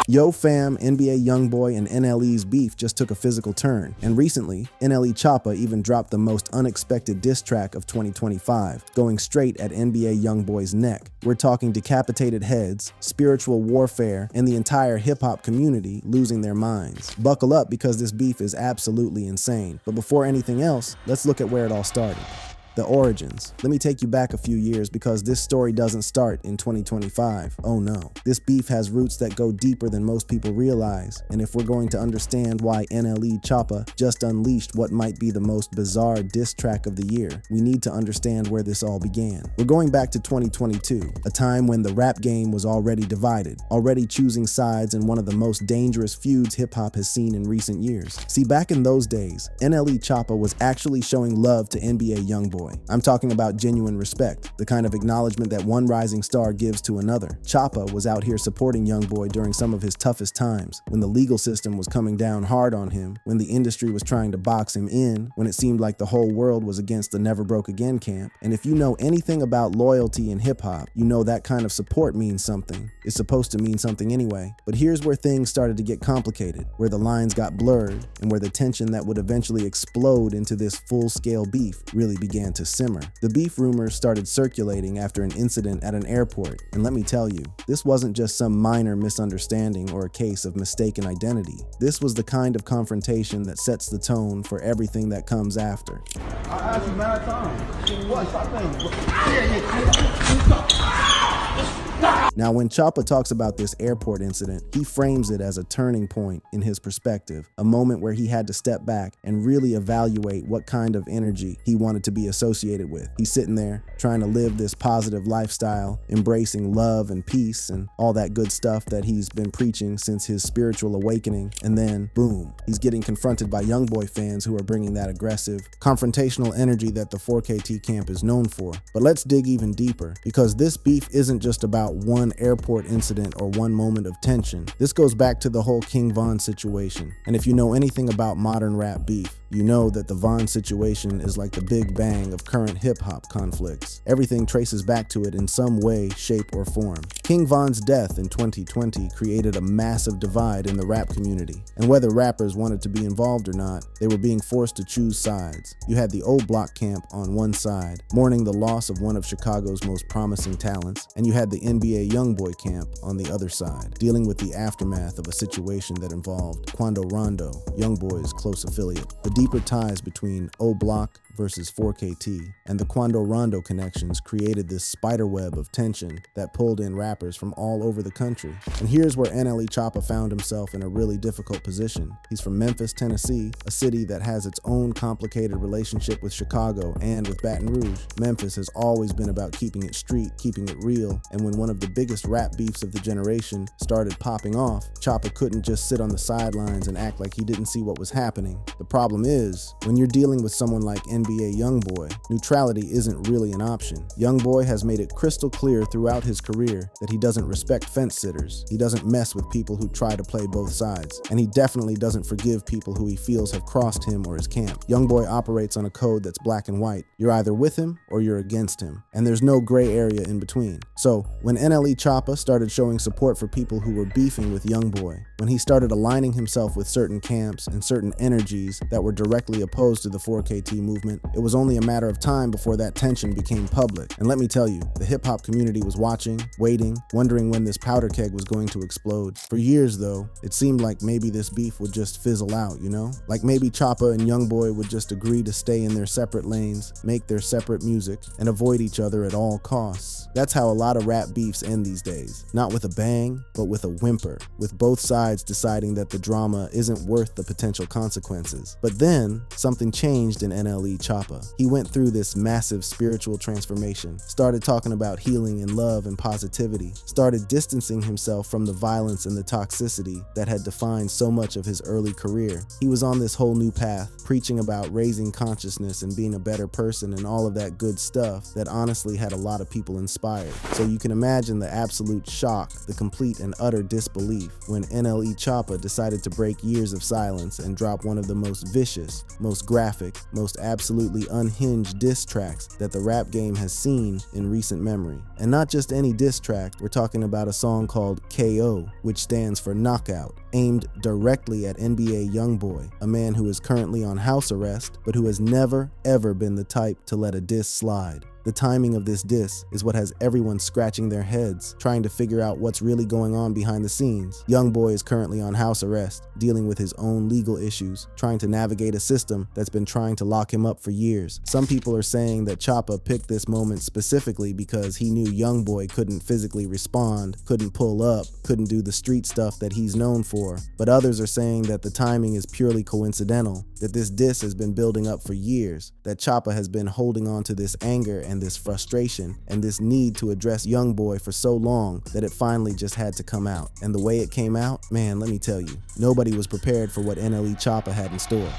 Yo fam, NBA YoungBoy and NLE's beef just took a physical turn, and recently, NLE Choppa even dropped the most unexpected diss track of 2025, going straight at NBA YoungBoy's neck. We're talking decapitated heads, spiritual warfare, and the entire hip-hop community losing their minds. Buckle up because this beef is absolutely insane. But before anything else, let's look at where it all started. The origins. Let me take you back a few years because this story doesn't start in 2025. Oh no. This beef has roots that go deeper than most people realize, and if we're going to understand why NLE Choppa just unleashed what might be the most bizarre diss track of the year, we need to understand where this all began. We're going back to 2022, a time when the rap game was already divided, already choosing sides in one of the most dangerous feuds hip-hop has seen in recent years. See, back in those days, NLE Choppa was actually showing love to NBA YoungBoy. I'm talking about genuine respect, the kind of acknowledgement that one rising star gives to another. Choppa was out here supporting YoungBoy during some of his toughest times, when the legal system was coming down hard on him, when the industry was trying to box him in, when it seemed like the whole world was against the Never Broke Again camp. And if you know anything about loyalty in hip-hop, you know that kind of support means something. It's supposed to mean something anyway. But here's where things started to get complicated, where the lines got blurred, and where the tension that would eventually explode into this full-scale beef really began to simmer. The beef rumors started circulating after an incident at an airport, and let me tell you, this wasn't just some minor misunderstanding or a case of mistaken identity. This was the kind of confrontation that sets the tone for everything that comes after. I asked you mad times. What? Stop Now, when Choppa talks about this airport incident, he frames it as a turning point in his perspective, a moment where he had to step back and really evaluate what kind of energy he wanted to be associated with. He's sitting there trying to live this positive lifestyle, embracing love and peace and all that good stuff that he's been preaching since his spiritual awakening, and then, boom, he's getting confronted by YoungBoy fans who are bringing that aggressive, confrontational energy that the 4KT camp is known for. But let's dig even deeper, because this beef isn't just about one airport incident or one moment of tension. This goes back to the whole King Von situation. And if you know anything about modern rap beef, you know that the Von situation is like the big bang of current hip-hop conflicts. Everything traces back to it in some way, shape, or form. King Von's death in 2020 created a massive divide in the rap community, and whether rappers wanted to be involved or not, they were being forced to choose sides. You had the old block camp on one side, mourning the loss of one of Chicago's most promising talents, and you had the NBA YoungBoy camp on the other side, dealing with the aftermath of a situation that involved Quando Rondo, YoungBoy's close affiliate. The deeper ties between O Block versus 4KT and the Quando Rondo connections created this spiderweb of tension that pulled in rappers from all over the country. And here's where NLE Choppa found himself in a really difficult position. He's from Memphis, Tennessee, a city that has its own complicated relationship with Chicago and with Baton Rouge. Memphis has always been about keeping it street, keeping it real, and when one of the biggest rap beefs of the generation started popping off, Choppa couldn't just sit on the sidelines and act like he didn't see what was happening. The problem is, when you're dealing with someone like NBA YoungBoy, neutrality isn't really an option. YoungBoy has made it crystal clear throughout his career that he doesn't respect fence sitters. He doesn't mess with people who try to play both sides, and he definitely doesn't forgive people who he feels have crossed him or his camp. YoungBoy operates on a code that's black and white. You're either with him or you're against him, and there's no gray area in between. So when NLE Choppa started showing support for people who were beefing with YoungBoy, when he started aligning himself with certain camps and certain energies that were directly opposed to the 4KT movement, it was only a matter of time before that tension became public. And let me tell you, the hip-hop community was watching, waiting, wondering when this powder keg was going to explode. For years, though, it seemed like maybe this beef would just fizzle out, you know? Like maybe Choppa and YoungBoy would just agree to stay in their separate lanes, make their separate music, and avoid each other at all costs. That's how a lot of rap beefs end these days. Not with a bang, but with a whimper, with both sides deciding that the drama isn't worth the potential consequences. But then, something changed in NLE Choppa. He went through this massive spiritual transformation, started talking about healing and love and positivity, started distancing himself from the violence and the toxicity that had defined so much of his early career. He was on this whole new path, preaching about raising consciousness and being a better person and all of that good stuff that honestly had a lot of people inspired. So you can imagine the absolute shock, the complete and utter disbelief when NLE Choppa decided to break years of silence and drop one of the most vicious, most graphic, most absolute absolutely unhinged diss tracks that the rap game has seen in recent memory. And not just any diss track, we're talking about a song called KO, which stands for Knockout, aimed directly at NBA YoungBoy, a man who is currently on house arrest, but who has never, ever been the type to let a diss slide. The timing of this diss is what has everyone scratching their heads, trying to figure out what's really going on behind the scenes. YoungBoy is currently on house arrest, dealing with his own legal issues, trying to navigate a system that's been trying to lock him up for years. Some people are saying that Choppa picked this moment specifically because he knew YoungBoy couldn't physically respond, couldn't pull up, couldn't do the street stuff that he's known for. But others are saying that the timing is purely coincidental, that this diss has been building up for years, that Choppa has been holding on to this anger and this frustration and this need to address YoungBoy for so long that it finally just had to come out. And the way it came out, man, let me tell you, nobody was prepared for what NLE Choppa had in store.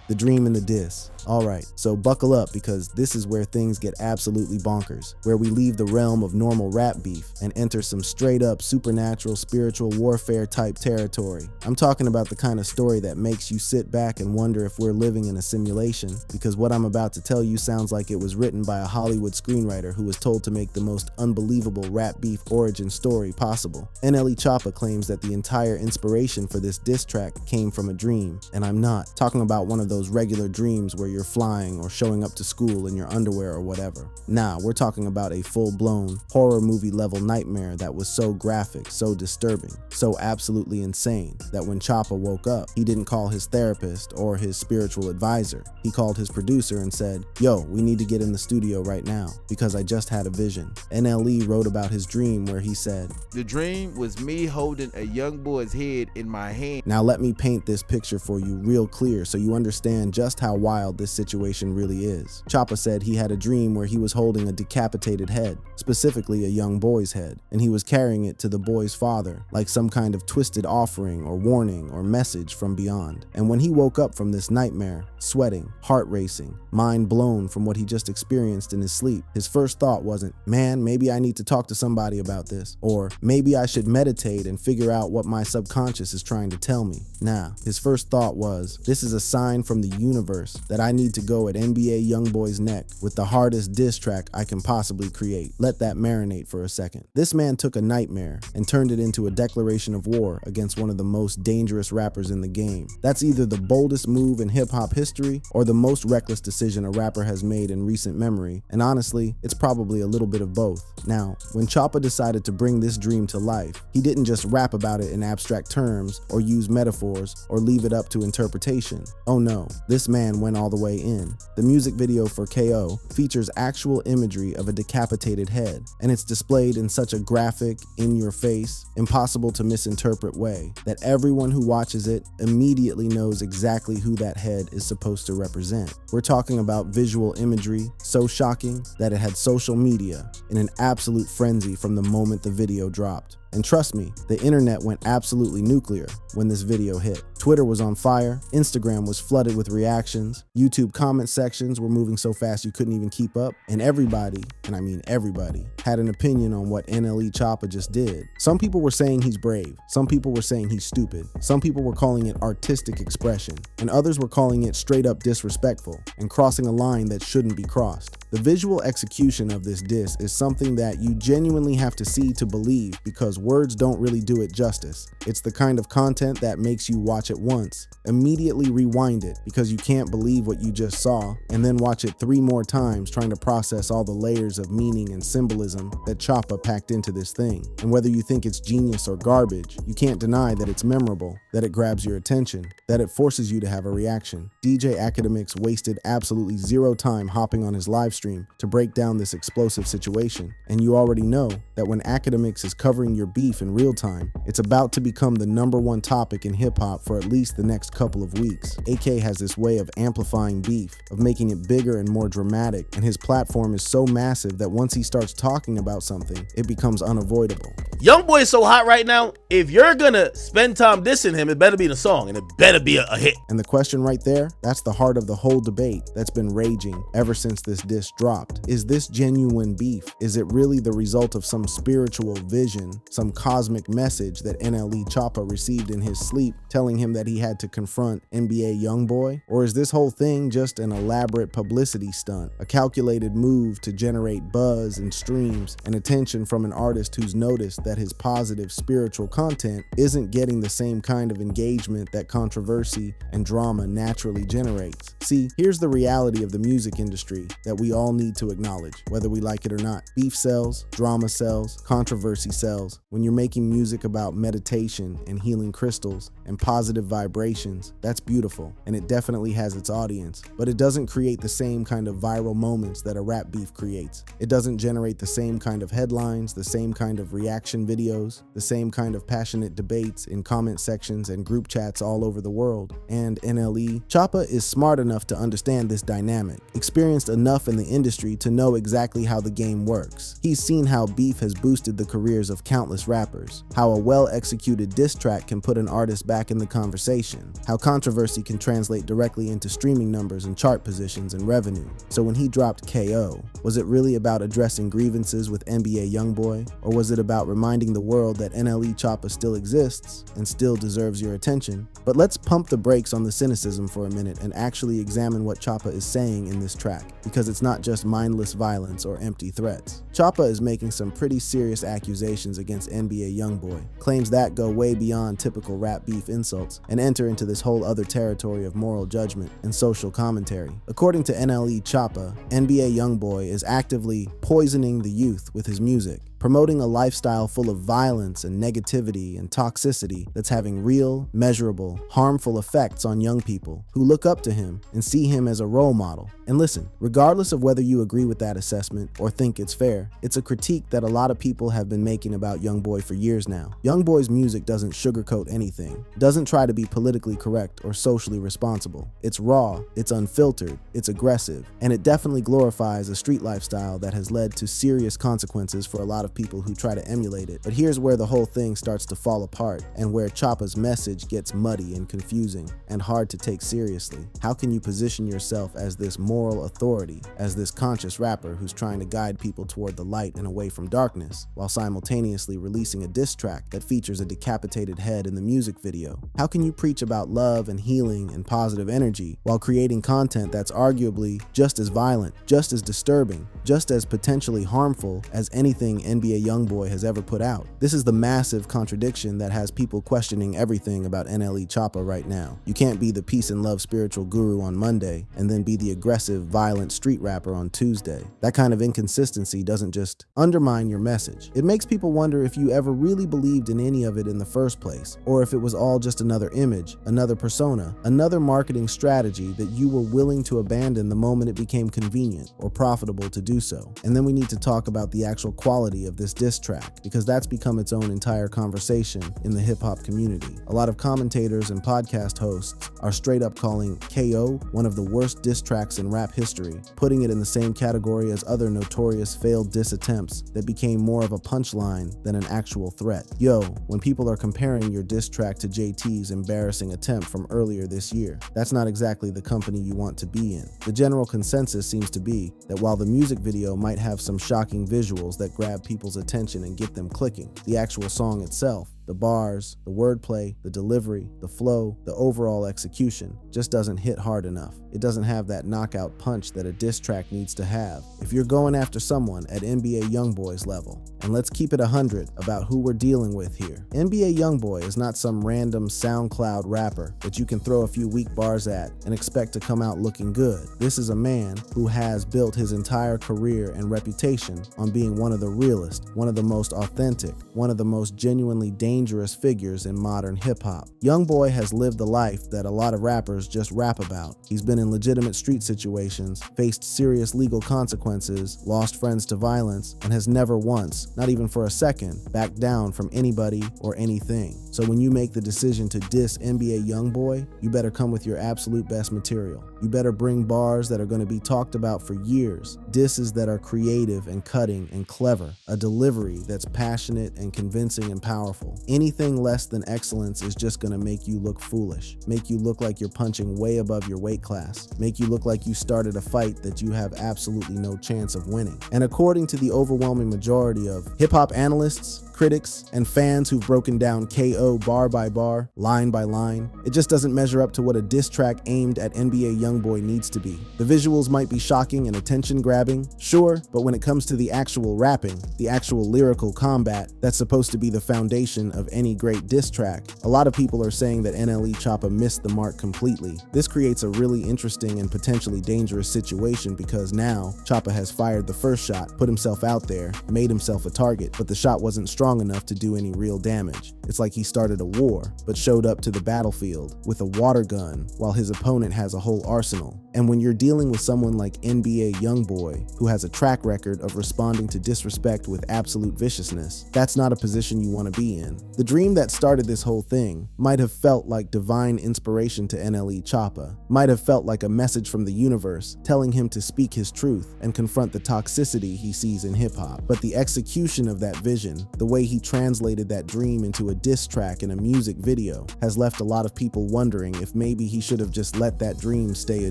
The dream and the diss. Alright, so buckle up because this is where things get absolutely bonkers, where we leave the realm of normal rap beef and enter some straight up supernatural spiritual warfare type territory. I'm talking about the kind of story that makes you sit back and wonder if we're living in a simulation, because what I'm about to tell you sounds like it was written by a Hollywood screenwriter who was told to make the most unbelievable rap beef origin story possible. NLE Choppa claims that the entire inspiration for this diss track came from a dream, and I'm not talking about one of those regular dreams where you're flying or showing up to school in your underwear or whatever. Nah, we're talking about a full-blown horror movie level nightmare that was so graphic, so disturbing, so absolutely insane that when Choppa woke up, he didn't call his therapist or his spiritual advisor. He called his producer and said, "Yo, we need to get in the studio right now because I just had a vision." NLE wrote about his dream where he said, "The dream was me holding a young boy's head in my hand." Now let me paint this picture for you real clear so you understand just how wild this situation really is. Choppa said he had a dream where he was holding a decapitated head, specifically a young boy's head, and he was carrying it to the boy's father, like some kind of twisted offering or warning or message from beyond. And when he woke up from this nightmare, sweating, heart racing, mind blown from what he just experienced in his sleep, his first thought wasn't, "Man, maybe I need to talk to somebody about this," or "Maybe I should meditate and figure out what my subconscious is trying to tell me." Nah, his first thought was, "This is a sign from the universe that I need to go at NBA YoungBoy's neck with the hardest diss track I can possibly create." Let that marinate for a second. This man took a nightmare and turned it into a declaration of war against one of the most dangerous rappers in the game. That's either the boldest move in hip-hop history or the most reckless decision a rapper has made in recent memory, and honestly, it's probably a little bit of both. Now, when Choppa decided to bring this dream to life, he didn't just rap about it in abstract terms or use metaphors or leave it up to interpretation. Oh no, this man went all the way in. The music video for KO features actual imagery of a decapitated head, and it's displayed in such a graphic, in-your-face, impossible to misinterpret way that everyone who watches it immediately knows exactly who that head is supposed to represent. We're talking about visual imagery so shocking that it had social media in an absolute frenzy from the moment the video dropped. And trust me, the internet went absolutely nuclear when this video hit. Twitter was on fire, Instagram was flooded with reactions, YouTube comment sections were moving so fast you couldn't even keep up, and everybody, and I mean everybody, had an opinion on what NLE Choppa just did. Some people were saying he's brave, some people were saying he's stupid, some people were calling it artistic expression, and others were calling it straight up disrespectful and crossing a line that shouldn't be crossed. The visual execution of this diss is something that you genuinely have to see to believe because words don't really do it justice. It's the kind of content that makes you watch it once, immediately rewind it because you can't believe what you just saw, and then watch it 3 more times trying to process all the layers of meaning and symbolism that Choppa packed into this thing. And whether you think it's genius or garbage, you can't deny that it's memorable, that it grabs your attention, that it forces you to have a reaction. DJ Academics wasted absolutely 0 time hopping on his live stream to break down this explosive situation, and you already know that when Academics is covering your beef in real time, it's about to become the #1 topic in hip-hop for at least the next couple of weeks. AK has this way of amplifying beef, of making it bigger and more dramatic, and his platform is so massive that once he starts talking about something, it becomes unavoidable. YoungBoy is so hot right now, if you're gonna spend time dissing him, it better be in a song, and it better be a hit. And the question right there, that's the heart of the whole debate that's been raging ever since this diss just dropped. Is this genuine beef? Is it really the result of some spiritual vision, some cosmic message that NLE Choppa received in his sleep telling him that he had to confront NBA YoungBoy? Or is this whole thing just an elaborate publicity stunt, a calculated move to generate buzz and streams and attention from an artist who's noticed that his positive spiritual content isn't getting the same kind of engagement that controversy and drama naturally generates? See, here's the reality of the music industry that we all need to acknowledge, whether we like it or not. Beef sells, drama sells, controversy sells. When you're making music about meditation and healing crystals and positive vibrations, that's beautiful, and it definitely has its audience, but it doesn't create the same kind of viral moments that a rap beef creates. It doesn't generate the same kind of headlines, the same kind of reaction videos, the same kind of passionate debates in comment sections and group chats all over the world. And NLE Choppa is smart enough to understand this dynamic, experienced enough in the industry to know exactly how the game works. He's seen how beef has boosted the careers of countless rappers, how a well-executed diss track can put an artist back in the conversation, how controversy can translate directly into streaming numbers and chart positions and revenue. So when he dropped KO, was it really about addressing grievances with NBA YoungBoy, or was it about reminding the world that NLE Choppa still exists and still deserves your attention? But let's pump the brakes on the cynicism for a minute and actually examine what Choppa is saying in this track, because it's not just mindless violence or empty threats. Choppa is making some pretty serious accusations against NBA YoungBoy, claims that go way beyond typical rap beef insults and enter into this whole other territory of moral judgment and social commentary. According to NLE Choppa, NBA YoungBoy is actively poisoning the youth with his music, promoting a lifestyle full of violence and negativity and toxicity that's having real, measurable, harmful effects on young people who look up to him and see him as a role model. And listen, regardless of whether you agree with that assessment or think it's fair, it's a critique that a lot of people have been making about YoungBoy for years now. YoungBoy's music doesn't sugarcoat anything, doesn't try to be politically correct or socially responsible. It's raw, it's unfiltered, it's aggressive, and it definitely glorifies a street lifestyle that has led to serious consequences for a lot of people who try to emulate it. But here's where the whole thing starts to fall apart and where Choppa's message gets muddy and confusing and hard to take seriously. How can you position yourself as this moral authority, as this conscious rapper who's trying to guide people toward the light and away from darkness, while simultaneously releasing a diss track that features a decapitated head in the music video? How can you preach about love and healing and positive energy while creating content that's arguably just as violent, just as disturbing, just as potentially harmful as anything NBA YoungBoy has ever put out? This is the massive contradiction that has people questioning everything about NLE Choppa right now. You can't be the peace and love spiritual guru on Monday and then be the aggressive, violent street rapper on Tuesday. That kind of inconsistency doesn't just undermine your message. It makes people wonder if you ever really believed in any of it in the first place, or if it was all just another image, another persona, another marketing strategy that you were willing to abandon the moment it became convenient or profitable to do so. And then we need to talk about the actual quality of this diss track, because that's become its own entire conversation in the hip-hop community. A lot of commentators and podcast hosts are straight up calling KO one of the worst diss tracks in rap history, putting it in the same category as other notorious failed diss attempts that became more of a punchline than an actual threat. Yo, when people are comparing your diss track to JT's embarrassing attempt from earlier this year, that's not exactly the company you want to be in. The general consensus seems to be that while the music video might have some shocking visuals that grab people's attention and get them clicking, the actual song itself, the bars, the wordplay, the delivery, the flow, the overall execution just doesn't hit hard enough. It doesn't have that knockout punch that a diss track needs to have if you're going after someone at NBA YoungBoy's level. And let's keep it 100 about who we're dealing with here. NBA YoungBoy is not some random SoundCloud rapper that you can throw a few weak bars at and expect to come out looking good. This is a man who has built his entire career and reputation on being one of the realest, one of the most authentic, one of the most genuinely dangerous figures in modern hip-hop. YoungBoy has lived the life that a lot of rappers just rap about. He's been in legitimate street situations, faced serious legal consequences, lost friends to violence, and has never once, not even for a second, backed down from anybody or anything. So when you make the decision to diss NBA YoungBoy, you better come with your absolute best material. You better bring bars that are going to be talked about for years, disses that are creative and cutting and clever, a delivery that's passionate and convincing and powerful. Anything less than excellence is just going to make you look foolish, make you look like you're punching way above your weight class, make you look like you started a fight that you have absolutely no chance of winning. And according to the overwhelming majority of hip-hop analysts, critics, and fans who've broken down KO bar by bar, line by line, it just doesn't measure up to what a diss track aimed at NBA YoungBoy needs to be. The visuals might be shocking and attention-grabbing, sure, but when it comes to the actual rapping, the actual lyrical combat that's supposed to be the foundation of any great diss track, a lot of people are saying that NLE Choppa missed the mark completely. This creates a really interesting and potentially dangerous situation because now Choppa has fired the first shot, put himself out there, made himself a target, but the shot wasn't strong enough to do any real damage. It's like he started a war, but showed up to the battlefield with a water gun while his opponent has a whole arsenal. And when you're dealing with someone like NBA YoungBoy, who has a track record of responding to disrespect with absolute viciousness, that's not a position you want to be in. The dream that started this whole thing might have felt like divine inspiration to NLE Choppa, might have felt like a message from the universe telling him to speak his truth and confront the toxicity he sees in hip-hop. But the execution of that vision, the way he translated that dream into a diss track in a music video, has left a lot of people wondering if maybe he should have just let that dream stay a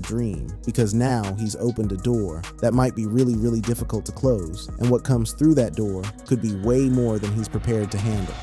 dream, because now he's opened a door that might be really difficult to close, and what comes through that door could be way more than he's prepared to handle.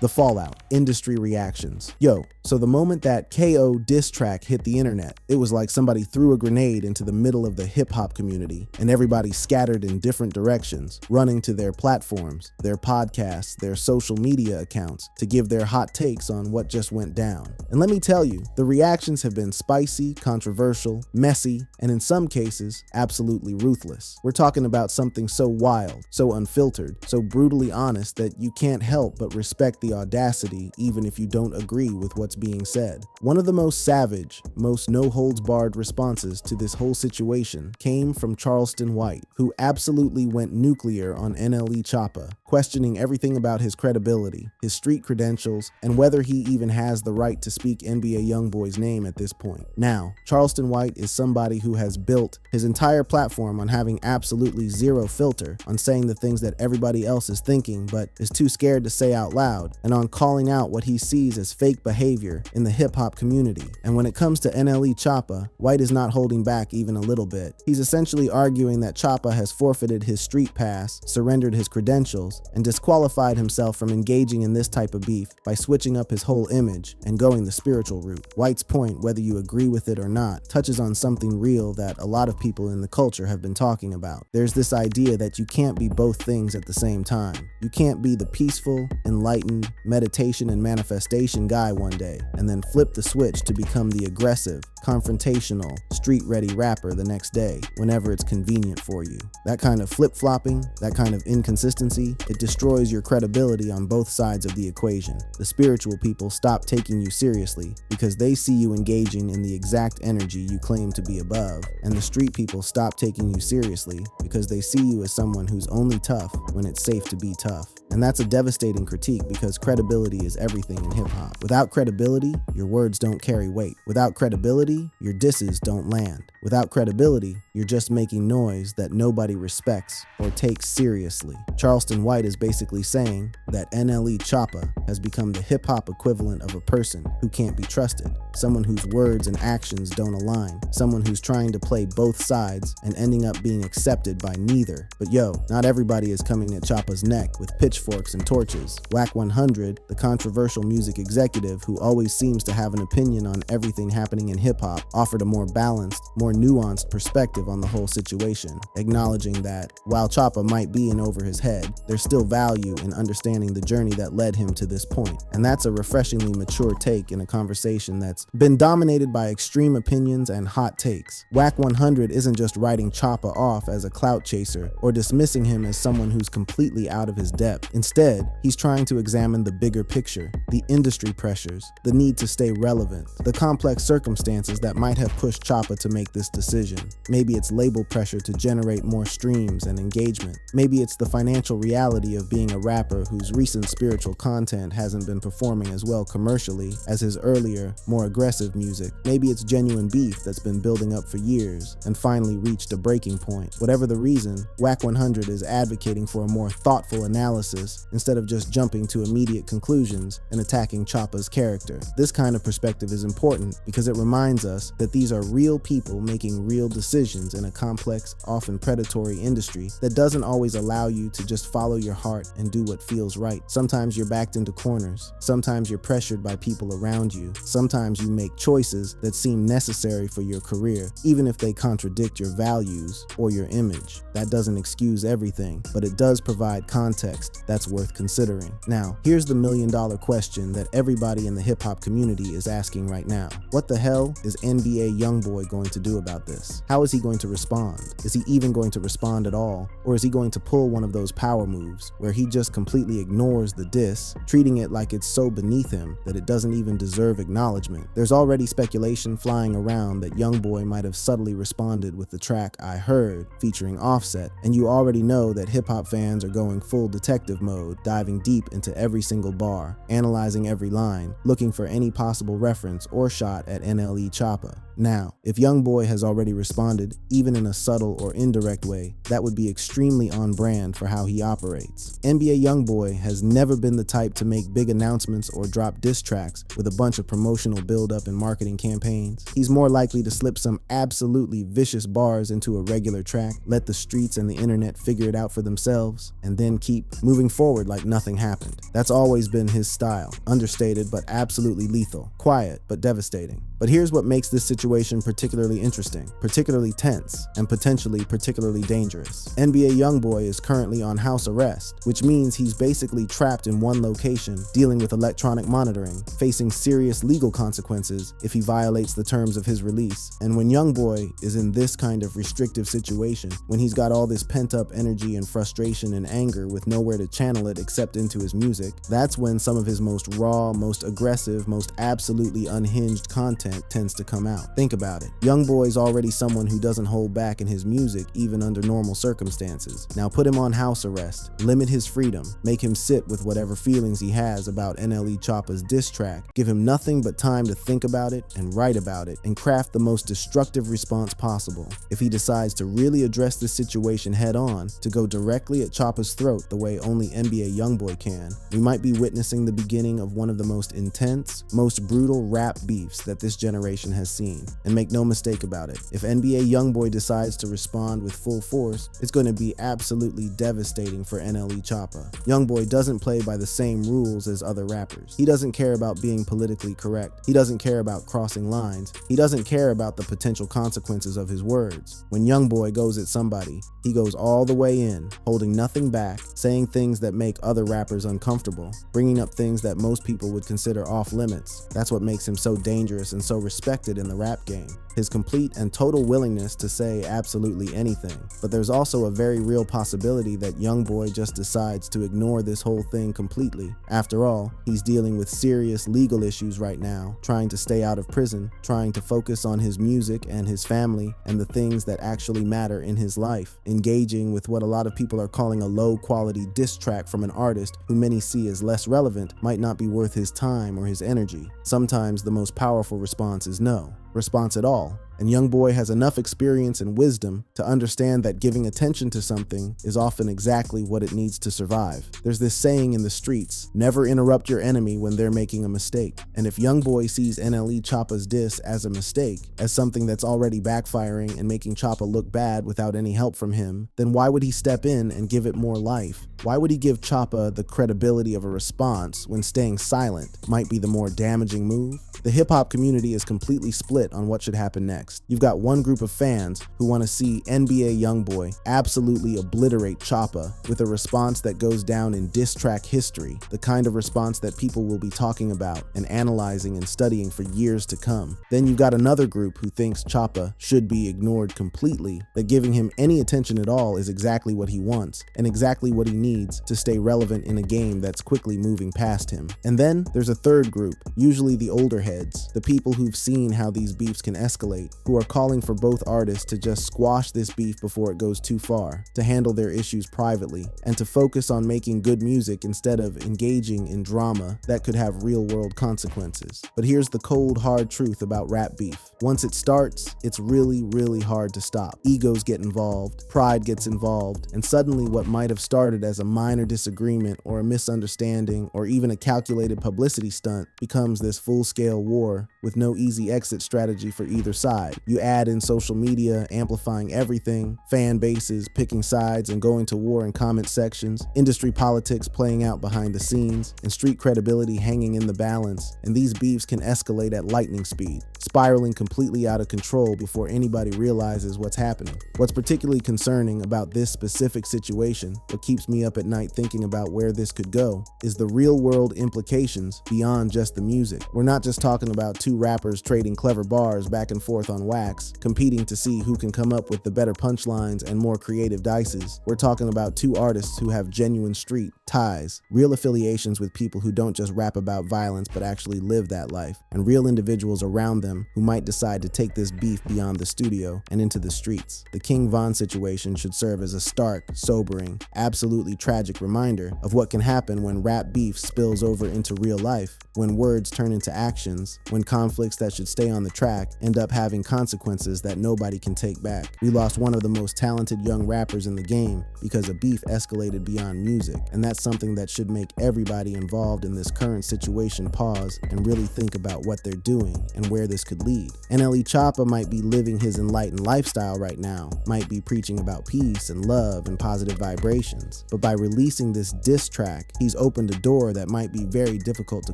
The fallout, industry reactions. Yo, so the moment that KO diss track hit the internet, it was like somebody threw a grenade into the middle of the hip-hop community, and everybody scattered in different directions, running to their platforms, their podcasts, their social media accounts to give their hot takes on what just went down. And let me tell you, the reactions have been spicy, controversial, messy, and in some cases, absolutely ruthless. We're talking about something so wild, so unfiltered, so brutally honest that you can't help but respect the audacity even if you don't agree with what's being said. One of the most savage, most no-holds-barred responses to this whole situation came from Charleston White, who absolutely went nuclear on NLE Choppa, questioning everything about his credibility, his street credentials, and whether he even has the right to speak NBA YoungBoy's name at this point. Now, Charleston White is somebody who has built his entire platform on having absolutely zero filter, on saying the things that everybody else is thinking but is too scared to say out loud, and on calling out what he sees as fake behavior in the hip-hop community. And when it comes to NLE Choppa, White is not holding back even a little bit. He's essentially arguing that Choppa has forfeited his street pass, surrendered his credentials, and disqualified himself from engaging in this type of beef by switching up his whole image and going the spiritual route. White's point, whether you agree with it or not, touches on something real that a lot of people in the culture have been talking about. There's this idea that you can't be both things at the same time. You can't be the peaceful, enlightened, meditation and manifestation guy one day, and then flip the switch to become the aggressive, confrontational, street-ready rapper the next day, whenever it's convenient for you. That kind of flip-flopping, that kind of inconsistency, it destroys your credibility on both sides of the equation. The spiritual people stop taking you seriously because they see you engaging in the exact energy you claim to be above, and the street people stop taking you seriously because they see you as someone who's only tough when it's safe to be tough. And that's a devastating critique because credibility is everything in hip-hop. Without credibility, your words don't carry weight. Without credibility, your disses don't land. Without credibility, you're just making noise that nobody respects or takes seriously. Charleston White is basically saying that NLE Choppa has become the hip-hop equivalent of a person who can't be trusted, someone whose words and actions don't align, someone who's trying to play both sides and ending up being accepted by neither. But yo, not everybody is coming at Choppa's neck with pitchforks and torches. Wack 100, the controversial music executive who always seems to have an opinion on everything happening in hip-hop, offered a more balanced, more nuanced perspective on the whole situation, acknowledging that while Choppa might be in over his head, there's still value in understanding the journey that led him to this point. And that's a refreshingly mature take in a conversation that's been dominated by extreme opinions and hot takes. Wack 100 isn't just writing Choppa off as a clout chaser or dismissing him as someone who's completely out of his depth. Instead, he's trying to examine the bigger picture, the industry pressures, the need to stay relevant, the complex circumstances that might have pushed Choppa to make this this decision. Maybe it's label pressure to generate more streams and engagement. Maybe it's the financial reality of being a rapper whose recent spiritual content hasn't been performing as well commercially as his earlier, more aggressive music. Maybe it's genuine beef that's been building up for years and finally reached a breaking point. Whatever the reason, Whack 100 is advocating for a more thoughtful analysis instead of just jumping to immediate conclusions and attacking Choppa's character. This kind of perspective is important because it reminds us that these are real people making real decisions in a complex, often predatory industry that doesn't always allow you to just follow your heart and do what feels right. Sometimes you're backed into corners. Sometimes you're pressured by people around you. Sometimes you make choices that seem necessary for your career, even if they contradict your values or your image. That doesn't excuse everything, but it does provide context that's worth considering. Now, here's the million-dollar question that everybody in the hip-hop community is asking right now. What the hell is NBA YoungBoy going to do about this? How is he going to respond? Is he even going to respond at all? Or is he going to pull one of those power moves where he just completely ignores the diss, treating it like it's so beneath him that it doesn't even deserve acknowledgement? There's already speculation flying around that YoungBoy might have subtly responded with the track I Heard featuring Offset, and you already know that hip-hop fans are going full detective mode, diving deep into every single bar, analyzing every line, looking for any possible reference or shot at NLE Choppa. Now, if YoungBoy has already responded, even in a subtle or indirect way, that would be extremely on brand for how he operates. NBA YoungBoy has never been the type to make big announcements or drop diss tracks with a bunch of promotional build-up and marketing campaigns. He's more likely to slip some absolutely vicious bars into a regular track, let the streets and the internet figure it out for themselves, and then keep moving forward like nothing happened. That's always been his style. Understated but absolutely lethal. Quiet but devastating. But here's what makes this situation particularly interesting, particularly tense, and potentially particularly dangerous. NBA YoungBoy is currently on house arrest, which means he's basically trapped in one location, dealing with electronic monitoring, facing serious legal consequences if he violates the terms of his release. And when YoungBoy is in this kind of restrictive situation, when he's got all this pent-up energy and frustration and anger with nowhere to channel it except into his music, that's when some of his most raw, most aggressive, most absolutely unhinged content tends to come out. Think about it. YoungBoy's already someone who doesn't hold back in his music even under normal circumstances. Now put him on house arrest, limit his freedom, make him sit with whatever feelings he has about NLE Choppa's diss track, give him nothing but time to think about it and write about it and craft the most destructive response possible. If he decides to really address this situation head on, to go directly at Choppa's throat the way only NBA YoungBoy can, we might be witnessing the beginning of one of the most intense, most brutal rap beefs that this generation has seen. And make no mistake about it, if NBA YoungBoy decides to respond with full force, it's going to be absolutely devastating for NLE Choppa. YoungBoy doesn't play by the same rules as other rappers. He doesn't care about being politically correct. He doesn't care about crossing lines. He doesn't care about the potential consequences of his words. When YoungBoy goes at somebody, he goes all the way in, holding nothing back, saying things that make other rappers uncomfortable, bringing up things that most people would consider off limits. That's what makes him so dangerous and so respected in the rap game. His complete and total willingness to say absolutely anything. But there's also a very real possibility that YoungBoy just decides to ignore this whole thing completely. After all, he's dealing with serious legal issues right now, trying to stay out of prison, trying to focus on his music and his family and the things that actually matter in his life. Engaging with what a lot of people are calling a low-quality diss track from an artist who many see as less relevant might not be worth his time or his energy. Sometimes the most powerful response is no response at all. And YoungBoy has enough experience and wisdom to understand that giving attention to something is often exactly what it needs to survive. There's this saying in the streets, never interrupt your enemy when they're making a mistake. And if YoungBoy sees NLE Choppa's diss as a mistake, as something that's already backfiring and making Choppa look bad without any help from him, then why would he step in and give it more life? Why would he give Choppa the credibility of a response when staying silent might be the more damaging move? The hip-hop community is completely split on what should happen next. You've got one group of fans who want to see NBA YoungBoy absolutely obliterate Choppa with a response that goes down in diss track history, the kind of response that people will be talking about and analyzing and studying for years to come. Then you've got another group who thinks Choppa should be ignored completely, that giving him any attention at all is exactly what he wants and exactly what he needs to stay relevant in a game that's quickly moving past him. And then there's a third group, usually the older heads, the people who've seen how these beefs can escalate who are calling for both artists to just squash this beef before it goes too far, to handle their issues privately, and to focus on making good music instead of engaging in drama that could have real-world consequences. But here's the cold, hard truth about rap beef. Once it starts, it's really, really hard to stop. Egos get involved, pride gets involved, and suddenly what might have started as a minor disagreement or a misunderstanding or even a calculated publicity stunt becomes this full-scale war with no easy exit strategy for either side. You add in social media, amplifying everything, fan bases picking sides and going to war in comment sections, industry politics playing out behind the scenes, and street credibility hanging in the balance, and these beefs can escalate at lightning speed, spiraling completely out of control before anybody realizes what's happening. What's particularly concerning about this specific situation, what keeps me up at night thinking about where this could go, is the real-world implications beyond just the music. We're not just talking about two rappers trading clever bars back and forth on wax, competing to see who can come up with the better punchlines and more creative dices. We're talking about two artists who have genuine street ties, real affiliations with people who don't just rap about violence but actually live that life, and real individuals around them who might decide to take this beef beyond the studio and into the streets. The King Von situation should serve as a stark, sobering, absolutely tragic reminder of what can happen when rap beef spills over into real life, when words turn into actions, when conflicts that should stay on the track end up having consequences that nobody can take back. We lost one of the most talented young rappers in the game because a beef escalated beyond music, and that's something that should make everybody involved in this current situation pause and really think about what they're doing and where this could lead. NLE Choppa might be living his enlightened lifestyle right now, might be preaching about peace and love and positive vibrations, but by releasing this diss track, he's opened a door that might be very difficult to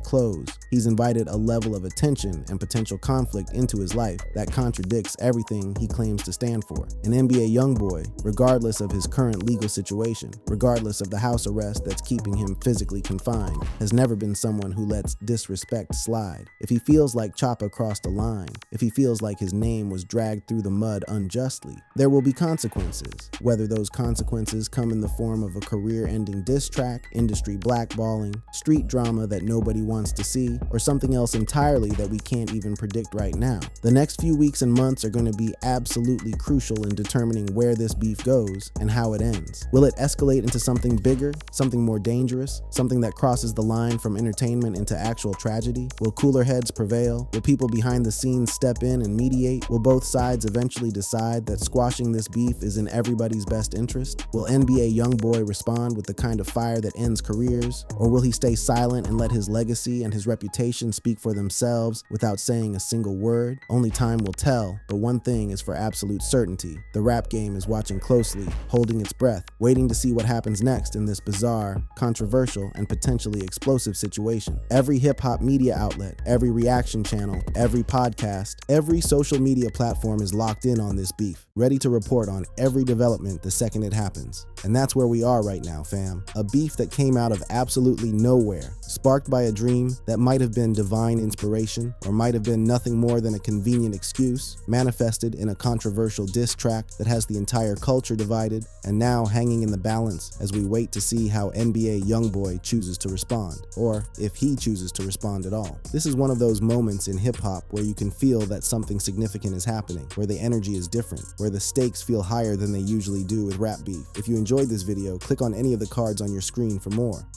close. He's invited a level of attention and potential conflict into his life that contradicts everything he claims to stand for. An NBA YoungBoy, regardless of his current legal situation, regardless of the house arrest that's keeping him physically confined, has never been someone who lets disrespect slide. If he feels like Choppa crossed a line, if he feels like his name was dragged through the mud unjustly, there will be consequences. Whether those consequences come in the form of a career-ending diss track, industry blackballing, street drama that nobody wants to see, or something else entirely that we can't even predict right now. The next few weeks and months are going to be absolutely crucial in determining where this beef goes and how it ends. Will it escalate into something bigger, something more dangerous, something that crosses the line from entertainment into actual tragedy? Will cooler heads prevail? Will people behind the scenes step in and mediate? Will both sides eventually decide that squashing this beef is in everybody's best interest? Will NBA YoungBoy respond with the kind of fire that ends careers? Or will he stay silent and let his legacy and his reputation speak for themselves without saying a single word? Only time will tell, but one thing is for absolute certainty. The rap game is watching closely, holding its breath, waiting to see what happens next in this bizarre, controversial, and potentially explosive situation. Every hip-hop media outlet, every reaction channel, every podcast, every social media platform is locked in on this beef, ready to report on every development the second it happens. And that's where we are right now, fam. A beef that came out of absolutely nowhere, sparked by a dream that might have been divine inspiration, or might have been nothing more than a convenient excuse, manifested in a controversial diss track that has the entire culture divided, and now hanging in the balance as we wait to see how NBA YoungBoy chooses to respond, or if he chooses to respond at all. This is one of those moments in hip-hop where you can feel that something significant is happening, where the energy is different, where the stakes feel higher than they usually do with rap beef. If you enjoyed this video, click on any of the cards on your screen for more.